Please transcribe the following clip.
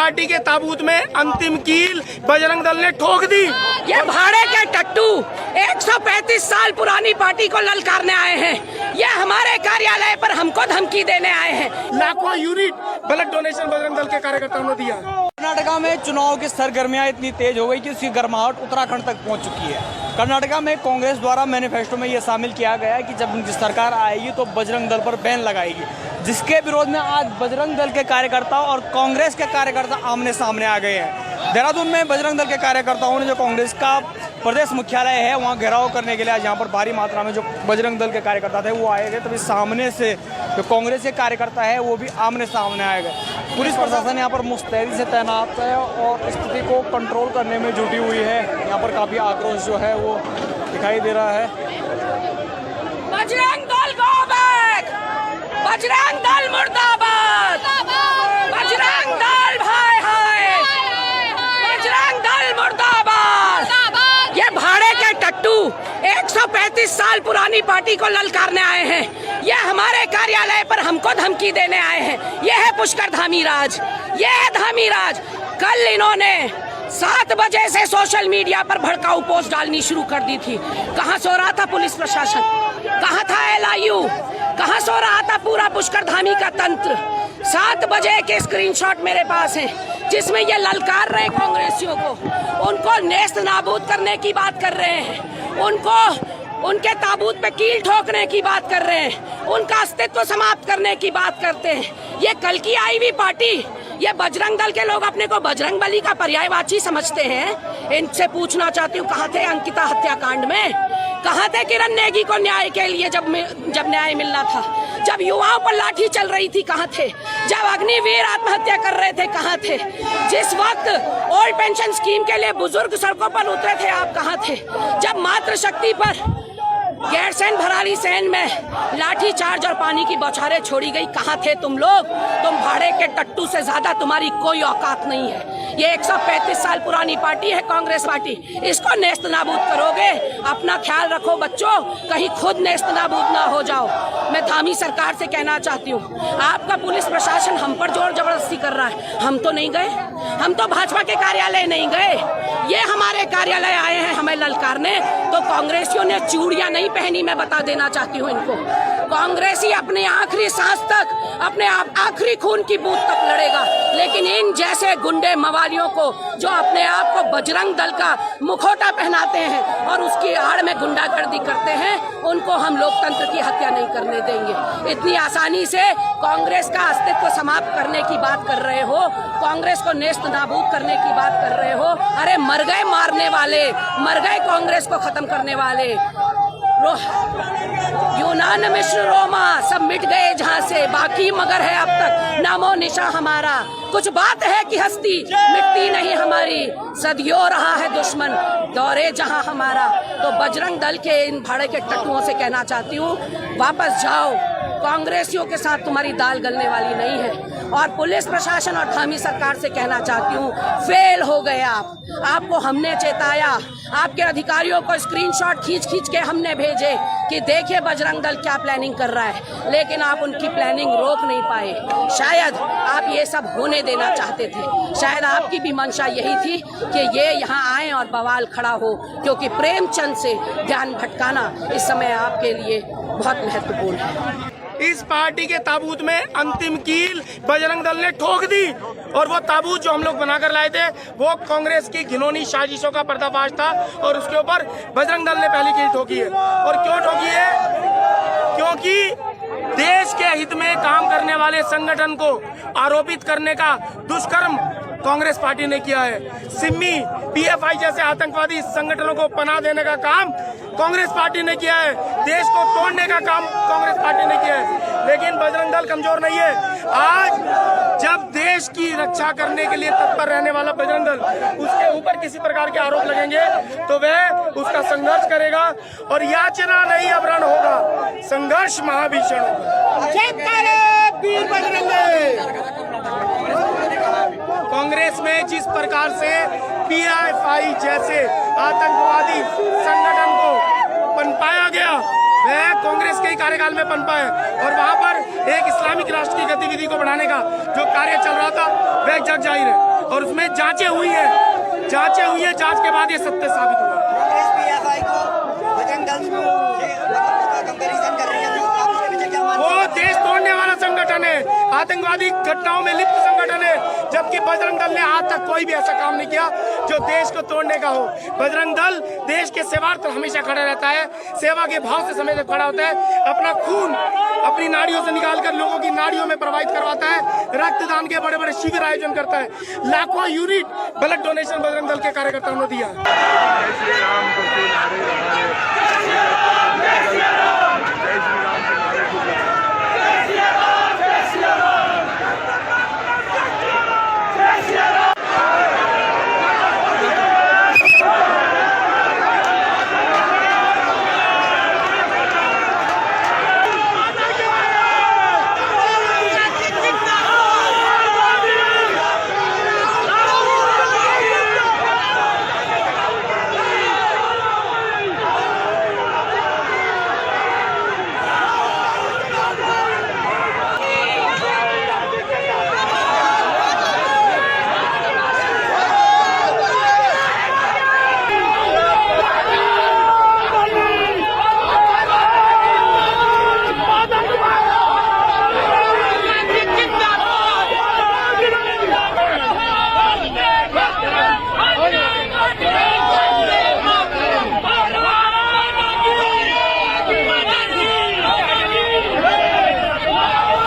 Party के ताबूत में अंतिम कील बजरंग दल ने ठोक दी। ये भाड़े के टट्टू 135 साल पुरानी पार्टी को ललकारने आए हैं। ये हमारे कार्यालय पर हमको धमकी देने आए हैं। लाखों unit blood donation Bajrang Dal के कार्यकर्ताओं ने दिया। कर्नाटका में चुनाव की सरगर्मियां इतनी तेज हो गई कि उसकी गर्माहट उत्तराखंड तक पहुंच चुकी है। कर्नाटका में कांग्रेस द्वारा मैनिफेस्टो में यह शामिल किया गया है कि जब उनकी सरकार आएगी तो बजरंग दल पर बैन लगाएगी, जिसके विरोध में आज बजरंग दल के कार्यकर्ता और कांग्रेस के कार्यकर्ता आमने सामने आ गए हैं। देहरादून में बजरंग दल के कार्यकर्ताओं ने जो कांग्रेस का प्रदेश मुख्यालय है वहां घेराव करने के लिए आज यहाँ पर भारी मात्रा में जो बजरंग दल के कार्यकर्ता थे वो आए थे। तभी सामने से जो कांग्रेस के कार्यकर्ता है वो भी आमने सामने आए गए। पुलिस प्रशासन यहाँ पर मुस्तैदी से तैनात है और स्थिति को कंट्रोल करने में जुटी हुई है। यहाँ पर काफी आक्रोश जो है वो दिखाई दे रहा है। बजरंग दल गो बैक, बजरंग दल मुर्दाबाद, बजरंग दल भाई हाय, बजरंग दल मुर्दाबाद। ये भाड़े के टट्टू 135 साल पुरानी पार्टी को ललकारने आए हैं। ये हमारे कार्यालय पर हमको धमकी देने आए हैं। ये है पुष्कर धामी राज, ये है धामी राज। कल इन्होंने 7 बजे से सोशल मीडिया पर भड़काऊ पोस्ट डालनी शुरू कर दी थी। कहाँ सो रहा था पुलिस प्रशासन, कहाँ था LIU, कहाँ सो रहा था पूरा पुष्कर धामी का तंत्र। 7 बजे के स्क्रीनशॉट मेरे पास हैं जिसमें ये ललकार रहे कांग्रेसियों को, उनको नेस्त नाबूद करने की बात कर रहे हैं, उनको उनके ताबूत पे कील ठोकने की बात कर रहे हैं, उनका अस्तित्व समाप्त करने की बात करते हैं। ये कल की आई हुई पार्टी, ये बजरंग दल के लोग अपने को बजरंग बली का पर्यायवाची समझते हैं। इनसे पूछना चाहती हूँ, कहाँ थे अंकिता हत्याकांड में, कहाँ थे किरण नेगी को न्याय के लिए जब न्याय मिलना था, जब युवाओं पर लाठी चल रही थी कहाँ थे, जब अग्निवीर आत्महत्या कर रहे थे कहाँ थे, जिस वक्त ओल्ड पेंशन स्कीम के लिए बुजुर्ग सड़कों पर उतरे थे आप कहाँ थे, जब मातृशक्ति पर गैरसैंण भराली सैन में लाठी चार्ज और पानी की बौछारें छोड़ी गई, कहाँ थे तुम लोग। तुम भाड़े के टट्टू से ज्यादा तुम्हारी कोई औकात नहीं है। ये 135 साल पुरानी पार्टी है कांग्रेस पार्टी, इसको नेस्त नाबूद करोगे। अपना ख्याल रखो बच्चों, कहीं खुद नेस्त नाबूद ना हो जाओ। मैं धामी सरकार से कहना चाहती हूँ, आपका पुलिस प्रशासन हम पर जोर जबरदस्ती कर रहा है। हम तो नहीं गए, हम तो भाजपा के कार्यालय नहीं गए, ये हमारे कार्यालय आए हैं हमें ललकारने। तो कांग्रेसियों ने चूड़ियां नहीं पहनी, मैं बता देना चाहती हूँ इनको। कांग्रेसी अपने आखिरी सांस तक, अपने आखिरी खून की बूंद तक लड़ेगा, लेकिन इन जैसे गुंडे मवालियों को जो अपने आप को बजरंग दल का मुखौटा पहनाते हैं और उसकी आड़ में गुंडागर्दी करते हैं, उनको हम लोकतंत्र की हत्या नहीं करने देंगे। इतनी आसानी से कांग्रेस का अस्तित्व समाप्त करने की बात कर रहे हो, कांग्रेस को नेस्त नाबूद करने की बात कर रहे हो। अरे मर गए मारने वाले, मर गए कांग्रेस को खत्म करने वाले। यूनान मिश्र रोमा सब मिट गए जहाँ से, बाकी मगर है अब तक नामो निशा हमारा। कुछ बात है कि हस्ती मिटती नहीं हमारी, सदियों रहा है दुश्मन दौरे जहाँ हमारा। तो बजरंग दल के इन भाड़े के टट्टुओं से कहना चाहती हूँ, वापस जाओ, कांग्रेसियों के साथ तुम्हारी दाल गलने वाली नहीं है। और पुलिस प्रशासन और धामी सरकार से कहना चाहती हूँ, फेल हो गए आप। आपको हमने चेताया, आपके अधिकारियों को स्क्रीनशॉट खींच के हमने भेजे कि देखिए बजरंग दल क्या प्लानिंग कर रहा है, लेकिन आप उनकी प्लानिंग रोक नहीं पाए। शायद आप ये सब होने देना चाहते थे, शायद आपकी भी मंशा यही थी कि ये यहाँ आए और बवाल खड़ा हो, क्योंकि प्रेमचंद से ध्यान भटकाना इस समय आपके लिए बहुत महत्वपूर्ण है। इस पार्टी के ताबूत में अंतिम कील बजरंग दल ने ठोक दी, और वो ताबूत जो हम लोग बनाकर लाए थे वो कांग्रेस की घिनौनी साजिशों का पर्दाफाश था, और उसके ऊपर बजरंग दल ने पहली कील ठोकी है। और क्यों ठोकी है? क्योंकि देश के हित में काम करने वाले संगठन को आरोपित करने का दुष्कर्म कांग्रेस पार्टी ने किया है। सिमी, PFI जैसे आतंकवादी संगठनों को पनाह देने का काम कांग्रेस पार्टी ने किया है, देश को तोड़ने का काम कांग्रेस पार्टी ने किया है। लेकिन बजरंग दल कमजोर नहीं है। आज जब देश की रक्षा करने के लिए तत्पर रहने वाला बजरंग दल, उसके वीर किसी प्रकार के आरोप लगेंगे तो वह उसका संघर्ष करेगा, और याचना नहीं अब रण होगा, संघर्ष महाभीषण होगा। कांग्रेस में जिस प्रकार से PFI जैसे आतंकवादी संगठन को पनपाया गया, वह कांग्रेस के ही कार्यकाल में पनपा है, और वहां पर एक इस्लामिक राष्ट्र की गतिविधि को बढ़ाने का जो कार्य चल रहा था वह जग जाहिर है। और उसमें जांचें हुई है, जांच के बाद ये सत्य साबित हुआ। कांग्रेस पीएफआई को बजरंग दल को कंपैरिजन कर रही है, तो आप इसके पीछे क्या मानते वो हैं? देश तोड़ने वाला संगठन है, आतंकवादी घटनाओं में लिप्त संगठन है, जबकि बजरंग दल ने आज तक कोई भी ऐसा काम नहीं किया जो देश को तोड़ने का हो। बजरंग दल देश के सेवार्थ हमेशा खड़ा रहता है, सेवा के भाव से हमेशा खड़ा होता है, अपना खून अपनी नाड़ियों से निकालकर लोगों की नाड़ियों में प्रवाहित करवाता है, रक्तदान के बड़े बड़े शिविर आयोजन करता है, लाखों unit blood donation Bajrang Dal के कार्यकर्ताओं ने दिया।